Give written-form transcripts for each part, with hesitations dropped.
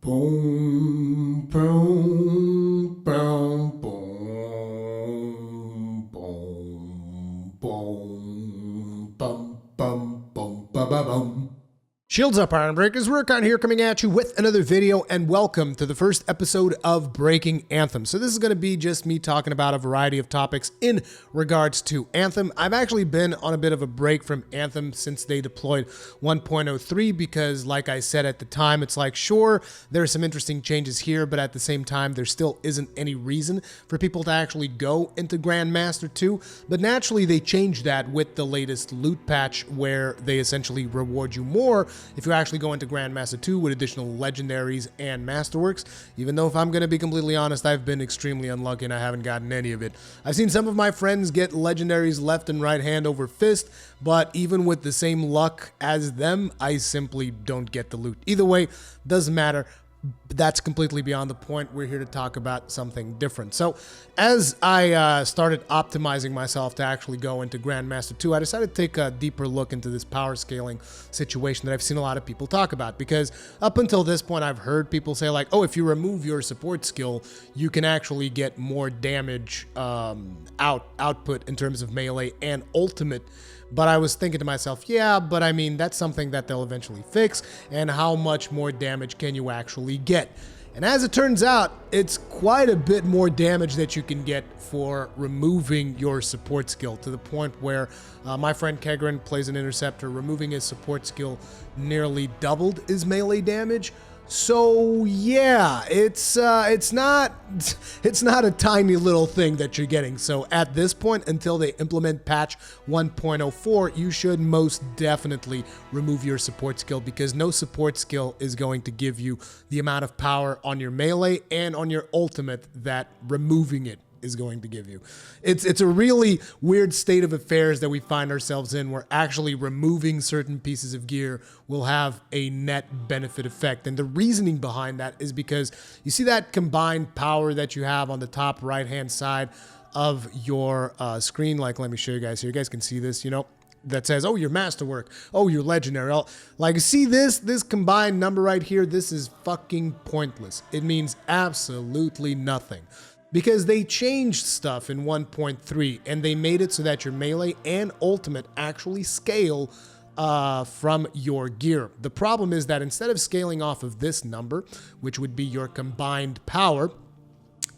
Boom, boom, boom, boom, boom, boom, bum, bum, bum, ba ba bum. Shields up, Iron Breakers. Rurikon here coming at you with another video, and welcome to the first episode of Breaking Anthem. So this is going to be just me talking about a variety of topics in regards to Anthem. I've actually been on a bit of a break from Anthem since they deployed 1.03 because, like I said at the time, it's like, sure, there are some interesting changes here, but at the same time, there still isn't any reason for people to actually go into Grandmaster 2. But naturally, they changed that with the latest loot patch where they essentially reward you more if you actually go into Grandmaster 2 with additional Legendaries and Masterworks, even though if I'm going to be completely honest, I've been extremely unlucky and I haven't gotten any of it. I've seen some of my friends get Legendaries left and right hand over fist, but even with the same luck as them, I simply don't get the loot. Either way, doesn't matter. That's completely beyond the point. We're here to talk about something different. So as I started optimizing myself to actually go into Grandmaster 2, I decided to take a deeper look into this power scaling situation that I've seen a lot of people talk about, because up until this point, I've heard people say like, oh, if you remove your support skill, you can actually get more damage output in terms of melee and ultimate. But I was thinking to myself, yeah, but I mean, that's something that they'll eventually fix, and how much more damage can you actually get? And as it turns out, it's quite a bit more damage that you can get for removing your support skill, to the point where my friend Kegrin plays an interceptor. Removing his support skill nearly doubled his melee damage. So yeah, it's not a tiny little thing that you're getting. So at this point, until they implement patch 1.04, you should most definitely remove your support skill, because no support skill is going to give you the amount of power on your melee and on your ultimate that removing it is going to give you. It's a really weird state of affairs that we find ourselves in, where actually removing certain pieces of gear will have a net benefit effect. And the reasoning behind that is because you see that combined power that you have on the top right hand side of your screen. Like, let me show you guys here. You guys can see this, you know, that says, oh, your masterwork, oh, your legendary. Like, see this combined number right here? This is fucking pointless. It means absolutely nothing, because they changed stuff in 1.3 and they made it so that your melee and ultimate actually scale from your gear. The problem is that instead of scaling off of this number, which would be your combined power,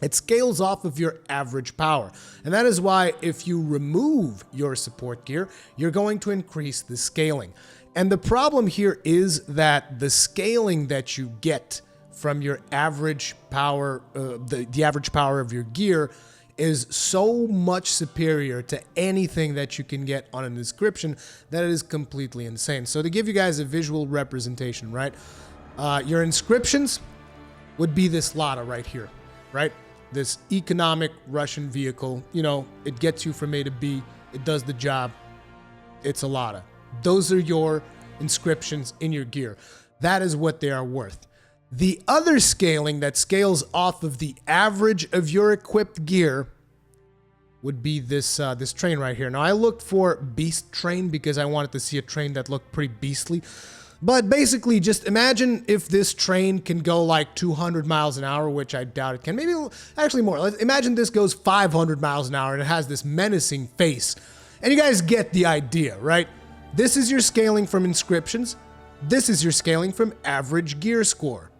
it scales off of your average power. And that is why if you remove your support gear, you're going to increase the scaling. And the problem here is that the scaling that you get from your average power, the average power of your gear, is so much superior to anything that you can get on an inscription that it is completely insane. So to give you guys a visual representation, right? Your inscriptions would be this Lada right here, right? This economic Russian vehicle. You know, it gets you from A to B. It does the job. It's a Lada. Those are your inscriptions in your gear. That is what they are worth. The other scaling that scales off of the average of your equipped gear would be this this train right here. Now, I looked for beast train because I wanted to see a train that looked pretty beastly. But basically, just imagine if this train can go like 200 miles an hour, which I doubt it can. Maybe actually more. Imagine this goes 500 miles an hour and it has this menacing face. And you guys get the idea, right? This is your scaling from inscriptions. This is your scaling from average gear score.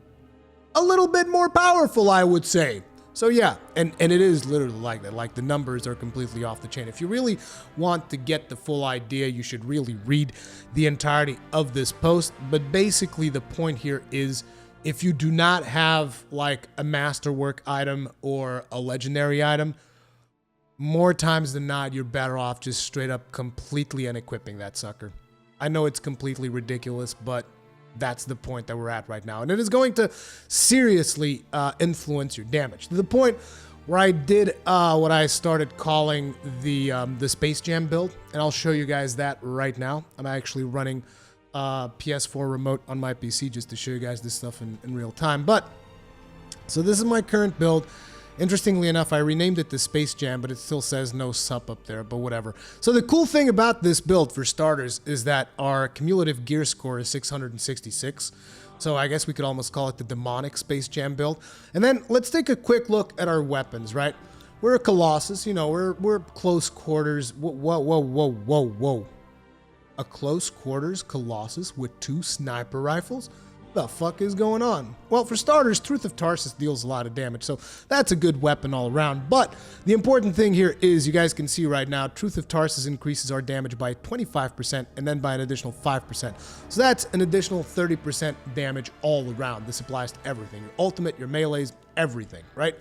A little bit more powerful, I would say. So yeah, and it is literally like that. Like, the numbers are completely off the chain. If you really want to get the full idea, you should really read the entirety of this post. But basically the point here is, if you do not have like a masterwork item or a legendary item, more times than not, you're better off just straight up completely unequipping that sucker. I know it's completely ridiculous, but that's the point that we're at right now. And it is going to seriously influence your damage, to the point where I did what I started calling the Space Jam build. And I'll show you guys that right now. I'm actually running PS4 remote on my PC just to show you guys this stuff in real time. But so this is my current build. Interestingly enough, I renamed it to Space Jam, but it still says no sup up there, but whatever. So the cool thing about this build, for starters, is that our cumulative gear score is 666. So I guess we could almost call it the demonic Space Jam build. And then let's take a quick look at our weapons, right? We're a Colossus, you know, we're close quarters. Whoa. A close quarters Colossus with 2 sniper rifles? The fuck is going on? Well, for starters, Truth of Tarsus deals a lot of damage, so that's a good weapon all around. But the important thing here is, you guys can see right now, Truth of Tarsus increases our damage by 25% and then by an additional 5%. So that's an additional 30% damage all around. This applies to everything. Your ultimate, your melees, everything, right?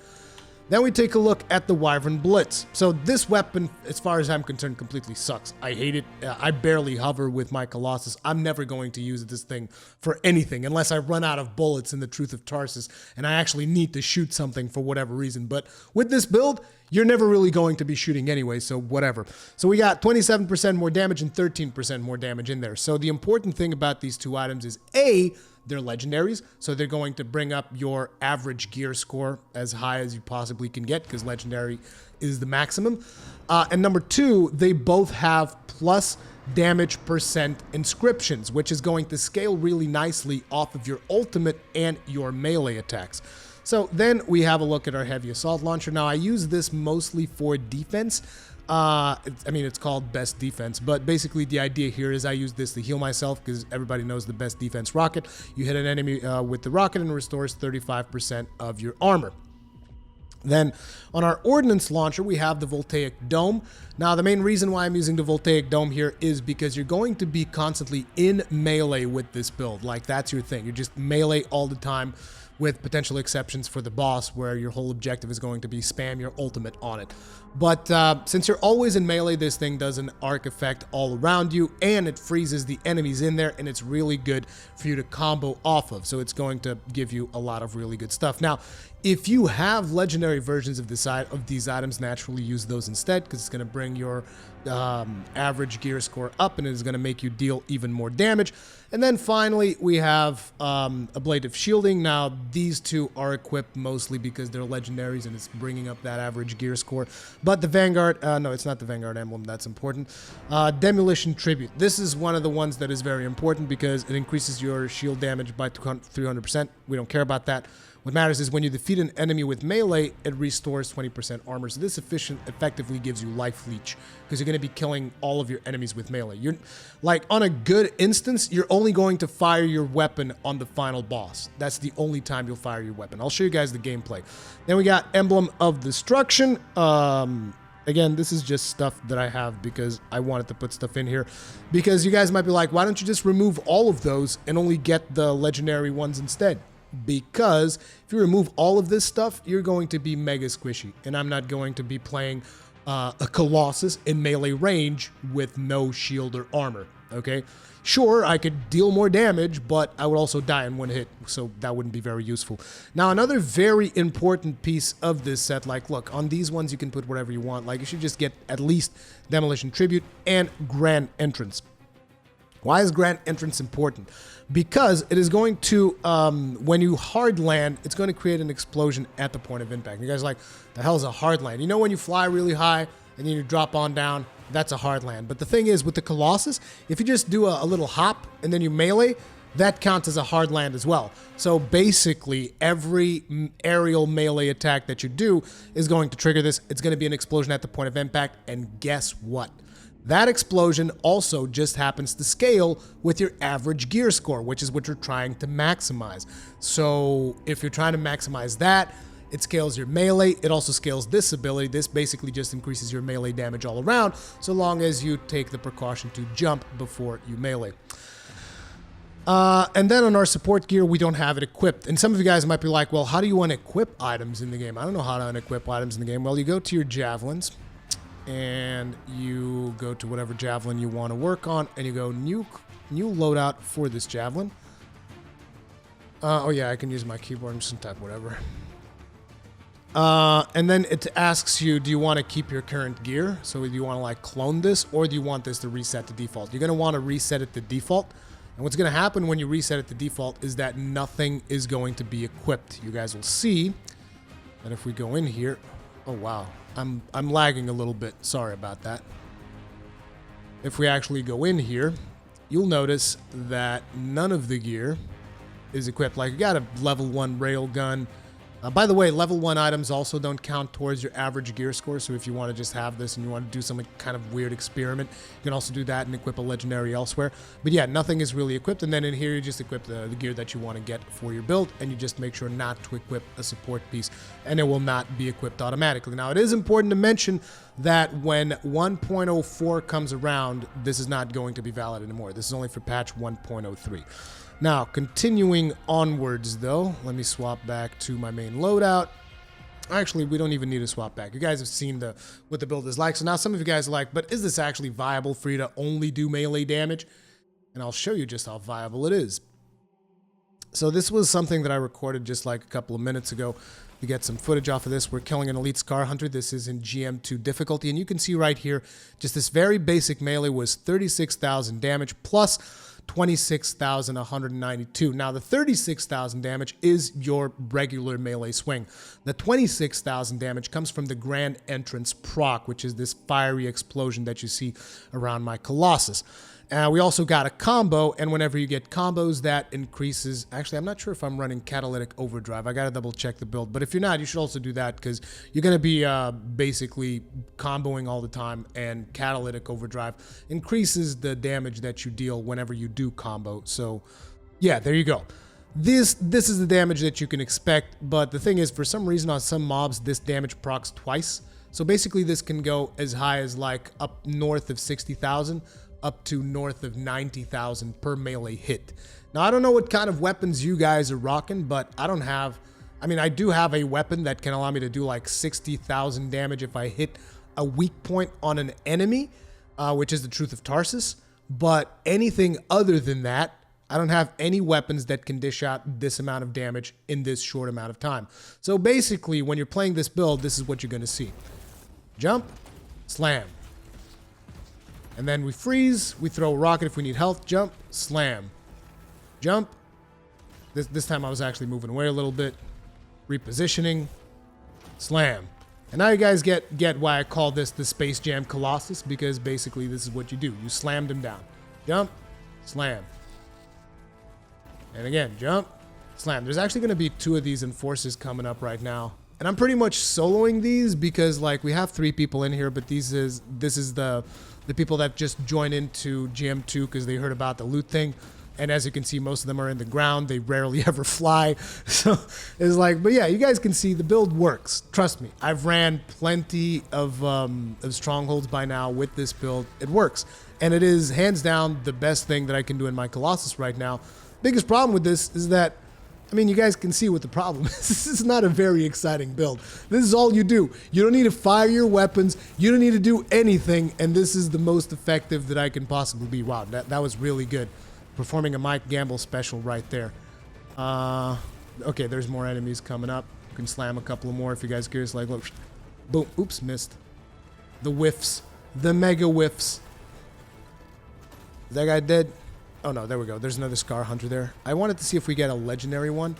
Then we take a look at the Wyvern Blitz. So this weapon, as far as I'm concerned, completely sucks. I hate it. I barely hover with my Colossus. I'm never going to use this thing for anything unless I run out of bullets in the Truth of Tarsus and I actually need to shoot something for whatever reason. But with this build, you're never really going to be shooting anyway, so whatever. So we got 27% more damage and 13% more damage in there. So the important thing about these two items is, A, they're legendaries, so they're going to bring up your average gear score as high as you possibly can get, because legendary is the maximum. And number 2, they both have plus damage percent inscriptions, which is going to scale really nicely off of your ultimate and your melee attacks. So then we have a look at our heavy assault launcher. Now I use this mostly for defense. It's called best defense, but basically the idea here is I use this to heal myself, because everybody knows the best defense rocket. You hit an enemy with the rocket and it restores 35% of your armor. Then on our ordnance launcher, we have the Voltaic Dome. Now, the main reason why I'm using the Voltaic Dome here is because you're going to be constantly in melee with this build. Like, that's your thing. You're just melee all the time, with potential exceptions for the boss, where your whole objective is going to be spam your ultimate on it. But since you're always in melee, this thing does an arc effect all around you, and it freezes the enemies in there, and it's really good for you to combo off of. So it's going to give you a lot of really good stuff. Now, if you have legendary versions of these items, naturally use those instead, because it's going to bring your average gear score up, and it is going to make you deal even more damage. And then finally, we have ablative shielding. Now, these two are equipped mostly because they're legendaries, and it's bringing up that average gear score. But the Vanguard, no, it's not the Vanguard emblem that's important. Demolition Tribute. This is one of the ones that is very important because it increases your shield damage by 300%. We don't care about that. What matters is when you defeat an enemy with melee, it restores 20% armor. So this effectively gives you life leech, because you're going to be killing all of your enemies with melee. You're like, on a good instance, you're only going to fire your weapon on the final boss. That's the only time you'll fire your weapon. I'll show you guys the gameplay. Then we got Emblem of Destruction. Again, this is just stuff that I have because I wanted to put stuff in here, because you guys might be like, why don't you just remove all of those and only get the legendary ones instead? Because if you remove all of this stuff, you're going to be mega squishy, and I'm not going to be playing a Colossus in melee range with no shield or armor, okay? Sure, I could deal more damage, but I would also die in one hit, so that wouldn't be very useful. Now, another very important piece of this set, like, look, on these ones you can put whatever you want. Like, you should just get at least Demolition Tribute and Grand Entrance. Why is Grand Entrance important? Because it is going to, when you hard land, it's going to create an explosion at the point of impact. You guys are like, the hell is a hard land? You know when you fly really high and then you drop on down, that's a hard land. But the thing is, with the Colossus, if you just do a little hop and then you melee, that counts as a hard land as well. So basically, every aerial melee attack that you do is going to trigger this. It's going to be an explosion at the point of impact, and guess what? That explosion also just happens to scale with your average gear score, which is what you're trying to maximize. So if you're trying to maximize that, it scales your melee. It also scales this ability. This basically just increases your melee damage all around, so long as you take the precaution to jump before you melee. And then on our support gear, we don't have it equipped. And some of you guys might be like, well, how do you unequip items in the game? I don't know how to unequip items in the game. Well, you go to your javelins, and you go to whatever javelin you want to work on, and you go new loadout for this javelin. Oh yeah, I can use my keyboard and just type whatever. And then it asks you, do you want to keep your current gear? So do you want to like clone this, or do you want this to reset to default? You're going to want to reset it to default. And what's going to happen when you reset it to default is that nothing is going to be equipped. You guys will see And if we go in here, oh wow, I'm lagging a little bit. Sorry about that. If we actually go in here, you'll notice that none of the gear is equipped. Like, you got a level 1 railgun. By the way, level 1 items also don't count towards your average gear score, so if you want to just have this and you want to do some kind of weird experiment, you can also do that and equip a legendary elsewhere. But yeah, nothing is really equipped, and then in here you just equip the gear that you want to get for your build, and you just make sure not to equip a support piece, and it will not be equipped automatically. Now, it is important to mention that when 1.04 comes around, this is not going to be valid anymore. This is only for patch 1.03. Now, continuing onwards, though, let me swap back to my main loadout. Actually, we don't even need to swap back. You guys have seen what the build is like. So now some of you guys are like, but is this actually viable for you to only do melee damage? And I'll show you just how viable it is. So this was something that I recorded just like a couple of minutes ago to get some footage off of this. We're killing an elite Scar Hunter. This is in GM2 difficulty. And you can see right here, just this very basic melee was 36,000 damage plus 26,192. Now, the 36,000 damage is your regular melee swing. The 26,000 damage comes from the Grand Entrance proc, which is this fiery explosion that you see around my Colossus. We also got a combo, and whenever you get combos, that increases... Actually, I'm not sure if I'm running Catalytic Overdrive. I gotta double check the build. But if you're not, you should also do that, because you're gonna be basically comboing all the time, and Catalytic Overdrive increases the damage that you deal whenever you do combo. So, yeah, there you go. This is the damage that you can expect, but the thing is, for some reason, on some mobs, this damage procs twice. So basically, this can go as high as, like, up north of 60,000, up to north of 90,000 per melee hit. Now, I don't know what kind of weapons you guys are rocking, but I don't have... I mean, I do have a weapon that can allow me to do like 60,000 damage if I hit a weak point on an enemy, which is the Truth of Tarsus. But anything other than that, I don't have any weapons that can dish out this amount of damage in this short amount of time. So basically, when you're playing this build, this is what you're going to see. Jump, slam. And then we freeze, we throw a rocket if we need health, jump, slam. Jump. This time I was actually moving away a little bit. Repositioning, slam. And now you guys get why I call this the Space Jam Colossus, because basically this is what you do. You slammed him down. Jump, slam. And again, jump, slam. There's actually going to be 2 of these enforcers coming up right now. And I'm pretty much soloing these because, like, we have 3 people in here, but this is the people that just joined into GM2 because they heard about the loot thing. And as you can see, most of them are in the ground. They rarely ever fly. So it's like, but yeah, you guys can see the build works. Trust me. I've ran plenty of strongholds by now with this build. It works. And it is hands down the best thing that I can do in my Colossus right now. Biggest problem with this is that, I mean, you guys can see what the problem is. This is not a very exciting build. This is all you do. You don't need to fire your weapons. You don't need to do anything. And this is the most effective that I can possibly be. Wow, that was really good. Performing a Mike Gamble special right there. Okay, there's more enemies coming up. You can slam a couple more if you guys are curious. Like, look. Boom. Oops, missed. The whiffs. The mega whiffs. Is that guy dead? Oh no, there we go. There's another Scar Hunter there. I wanted to see if we get a legendary one.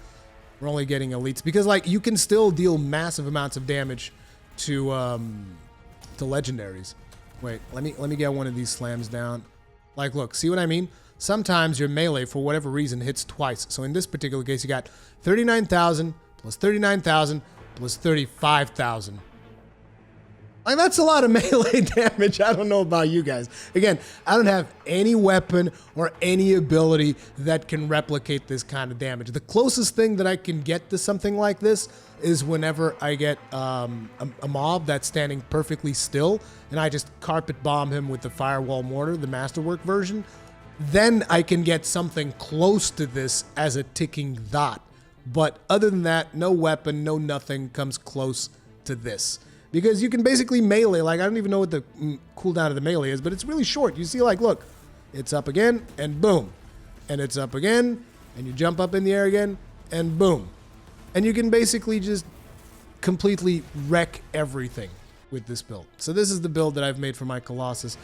We're only getting elites because, like, you can still deal massive amounts of damage to legendaries. Wait, let me get one of these slams down. Like, look, see what I mean? Sometimes your melee, for whatever reason, hits twice. So in this particular case, you got 39,000 plus 39,000 plus 35,000. Like, that's a lot of melee damage. I don't know about you guys. Again, I don't have any weapon or any ability that can replicate this kind of damage. The closest thing that I can get to something like this is whenever I get a mob that's standing perfectly still, and I just carpet bomb him with the Firewall Mortar, the Masterwork version. Then I can get something close to this as a ticking dot. But other than that, no weapon, no nothing comes close to this. Because you can basically melee, like, I don't even know what the cooldown of the melee is, but it's really short. You see, like, look, it's up again, and boom. And it's up again, and you jump up in the air again, and boom. And you can basically just completely wreck everything with this build. So this is the build that I've made for my Colossus.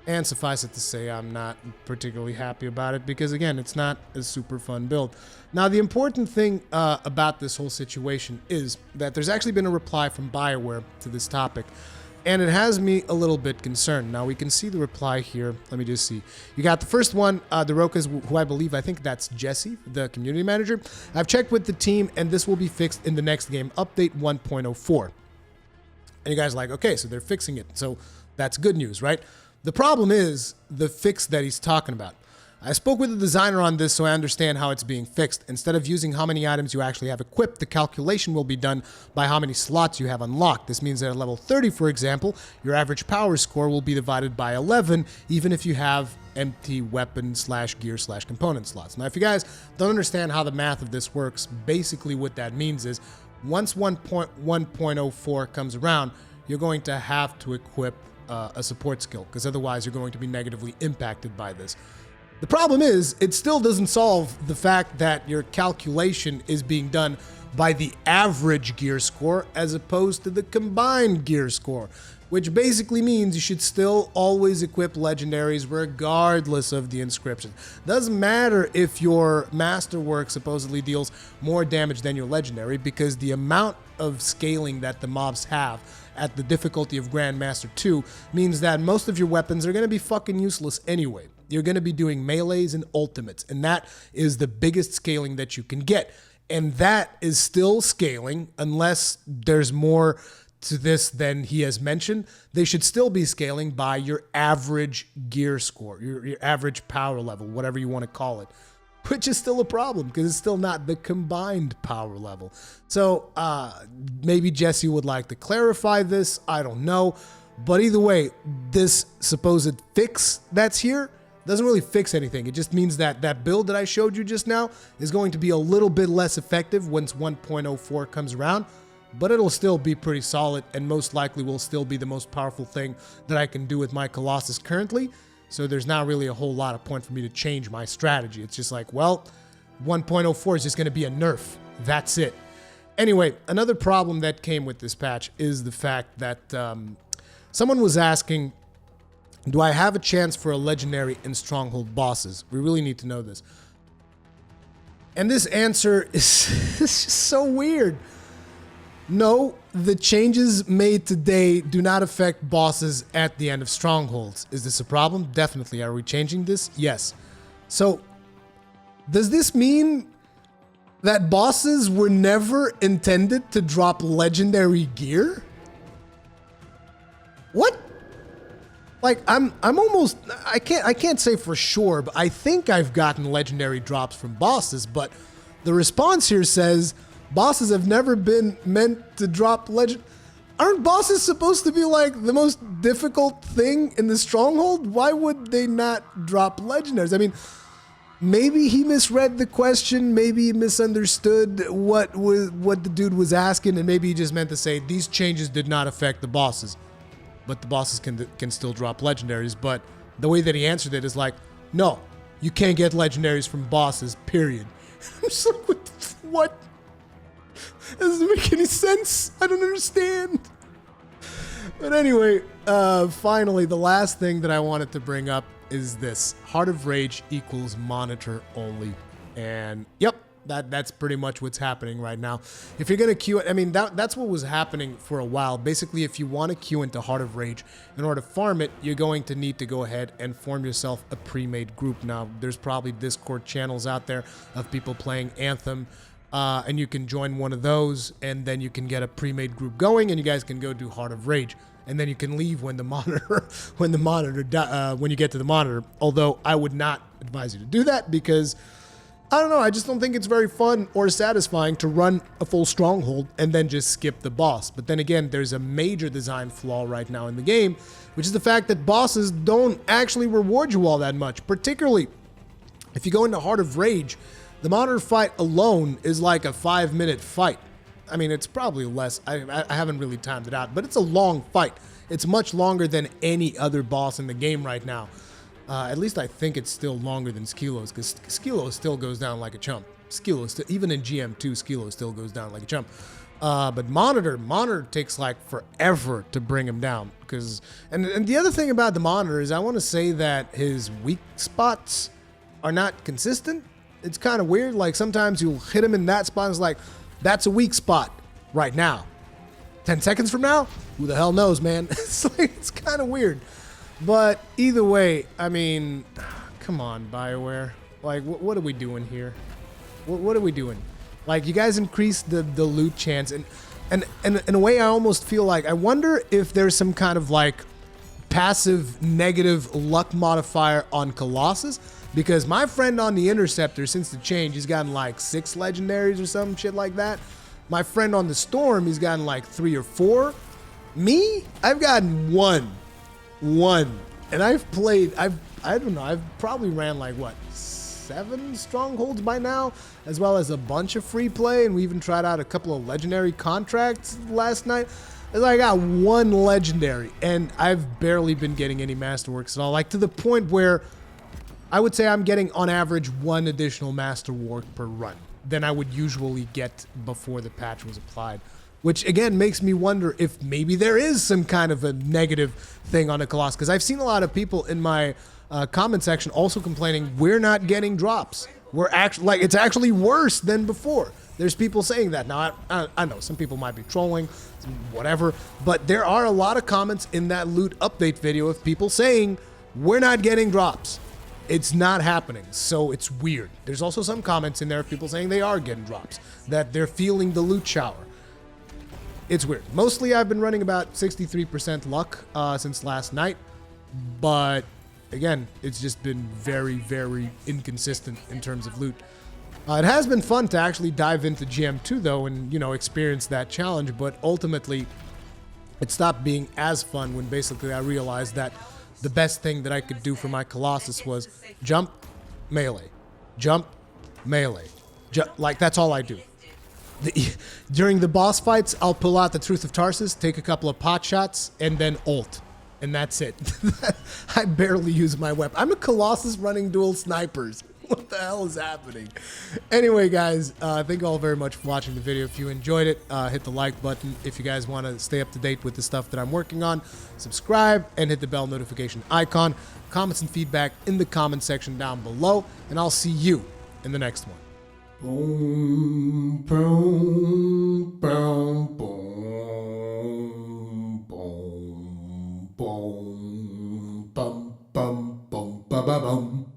And suffice it to say, I'm not particularly happy about it because, again, it's not a super fun build. Now, the important thing about this whole situation is that there's actually been a reply from BioWare to this topic, and it has me a little bit concerned. Now, we can see the reply here. Let me just see. You got the first one, the Rokas, who I think that's Jesse, the community manager. I've checked with the team, and this will be fixed in the next game, update 1.04. And you guys are like, okay, so they're fixing it. So that's good news, right? The problem is the fix that he's talking about. I spoke with the designer on this so I understand how it's being fixed. Instead of using how many items you actually have equipped, the calculation will be done by how many slots you have unlocked. This means that at level 30, for example, your average power score will be divided by 11, even if you have empty weapon / gear / component slots. Now, if you guys don't understand how the math of this works, basically what that means is once 1.1.04 comes around, you're going to have to equip a support skill, because otherwise you're going to be negatively impacted by this. The problem is, it still doesn't solve the fact that your calculation is being done by the average gear score as opposed to the combined gear score, which basically means you should still always equip legendaries regardless of the inscription. Doesn't matter if your masterwork supposedly deals more damage than your legendary, because the amount of scaling that the mobs have at the difficulty of Grandmaster 2 means that most of your weapons are going to be fucking useless anyway. You're going to be doing melees and ultimates, and that is the biggest scaling that you can get. And that is still scaling unless there's more to this than he has mentioned. They should still be scaling by your average gear score, your average power level, whatever you want to call it, which is still a problem because it's still not the combined power level. So maybe Jesse would like to clarify this. I don't know. But either way, this supposed fix that's here doesn't really fix anything. It just means that that build that I showed you just now is going to be a little bit less effective once 1.04 comes around, but it'll still be pretty solid and most likely will still be the most powerful thing that I can do with my Colossus currently. So there's not really a whole lot of point for me to change my strategy. It's just like, well, 1.04 is just going to be a nerf. That's it. Anyway, another problem that came with this patch is the fact that someone was asking, do I have a chance for a legendary in Stronghold bosses? We really need to know this. And this answer is just so weird. No, the changes made today do not affect bosses at the end of Strongholds. Is this a problem? Definitely. Are we changing this? Yes. So, does this mean that bosses were never intended to drop legendary gear? What? Like, I'm almost, I can't say for sure, but I think I've gotten legendary drops from bosses, but the response here says bosses have never been meant to drop legend. Aren't bosses supposed to be like the most difficult thing in the Stronghold? Why would they not drop legendaries? I mean, maybe he misread the question, maybe he misunderstood what the dude was asking, and maybe he just meant to say these changes did not affect the bosses. But the bosses can still drop legendaries. But the way that he answered it is like, no, you can't get legendaries from bosses, period. I'm just like, what? That doesn't make any sense. I don't understand. But anyway, finally, the last thing that I wanted to bring up is this. Heart of Rage equals monitor only. And yep, that's pretty much what's happening right now. If you're going to queue it, I mean, that's what was happening for a while. Basically, if you want to queue into Heart of Rage, in order to farm it, you're going to need to go ahead and form yourself a pre-made group. Now, there's probably Discord channels out there of people playing Anthem, and you can join one of those, and then you can get a pre-made group going, and you guys can go do Heart of Rage. And then you can leave when the monitor, when you get to the monitor. Although I would not advise you to do that because, I don't know, I just don't think it's very fun or satisfying to run a full Stronghold and then just skip the boss. But then again, there's a major design flaw right now in the game, which is the fact that bosses don't actually reward you all that much. Particularly, if you go into Heart of Rage, the monitor fight alone is like a 5-minute fight. I mean, it's probably less. I haven't really timed it out, but it's a long fight. It's much longer than any other boss in the game right now. At least I think it's still longer than Skilo's, because Skilo still goes down like a chump. Skilo still, even in GM2, Skilo still goes down like a chump. But monitor takes like forever to bring him down. And the other thing about the monitor is I want to say that his weak spots are not consistent. It's kind of weird. Like sometimes you'll hit him in that spot and it's like, that's a weak spot right now. 10 seconds from now, who the hell knows, man? It's kind of weird. But either way, I mean, come on, BioWare. Like, what are we doing here? What are we doing? Like, you guys increased the loot chance, and in a way, I almost feel like, I wonder if there's some kind of like passive negative luck modifier on Colossus, because my friend on the Interceptor, since the change, he's gotten like 6 legendaries or some shit like that. My friend on the Storm, he's gotten like 3 or 4. Me, I've gotten one, and I've probably ran like what, 7 strongholds by now, as well as a bunch of free play, and we even tried out a couple of legendary contracts last night. I got 1 legendary, and I've barely been getting any masterworks at all, like to the point where I would say I'm getting on average 1 additional masterwork per run than I would usually get before the patch was applied. Which again makes me wonder if maybe there is some kind of a negative thing on the Colossus, because I've seen a lot of people in my comment section also complaining we're not getting drops. We're actually, like, it's actually worse than before. There's people saying that. Now, I know some people might be trolling, whatever, but there are a lot of comments in that loot update video of people saying we're not getting drops. It's not happening, so it's weird. There's also some comments in there of people saying they are getting drops, that they're feeling the loot shower. It's weird. Mostly I've been running about 63% luck since last night, but again, it's just been very, very inconsistent in terms of loot. It has been fun to actually dive into GM2 though and, you know, experience that challenge, but ultimately it stopped being as fun when basically I realized that the best thing that I could do for my Colossus was jump, melee, jump, melee. Like, that's all I do. During the boss fights, I'll pull out the Truth of Tarsus, take a couple of pot shots, and then ult. And that's it. I barely use my weapon. I'm a Colossus running dual snipers. What the hell is happening? Anyway, guys, thank you all very much for watching the video. If you enjoyed it, hit the like button. If you guys want to stay up to date with the stuff that I'm working on, subscribe and hit the bell notification icon. Comments and feedback in the comment section down below, and I'll see you in the next one. Boom, boom, boom, boom, boom, boom, bum, bum, bum, ba, ba, bum.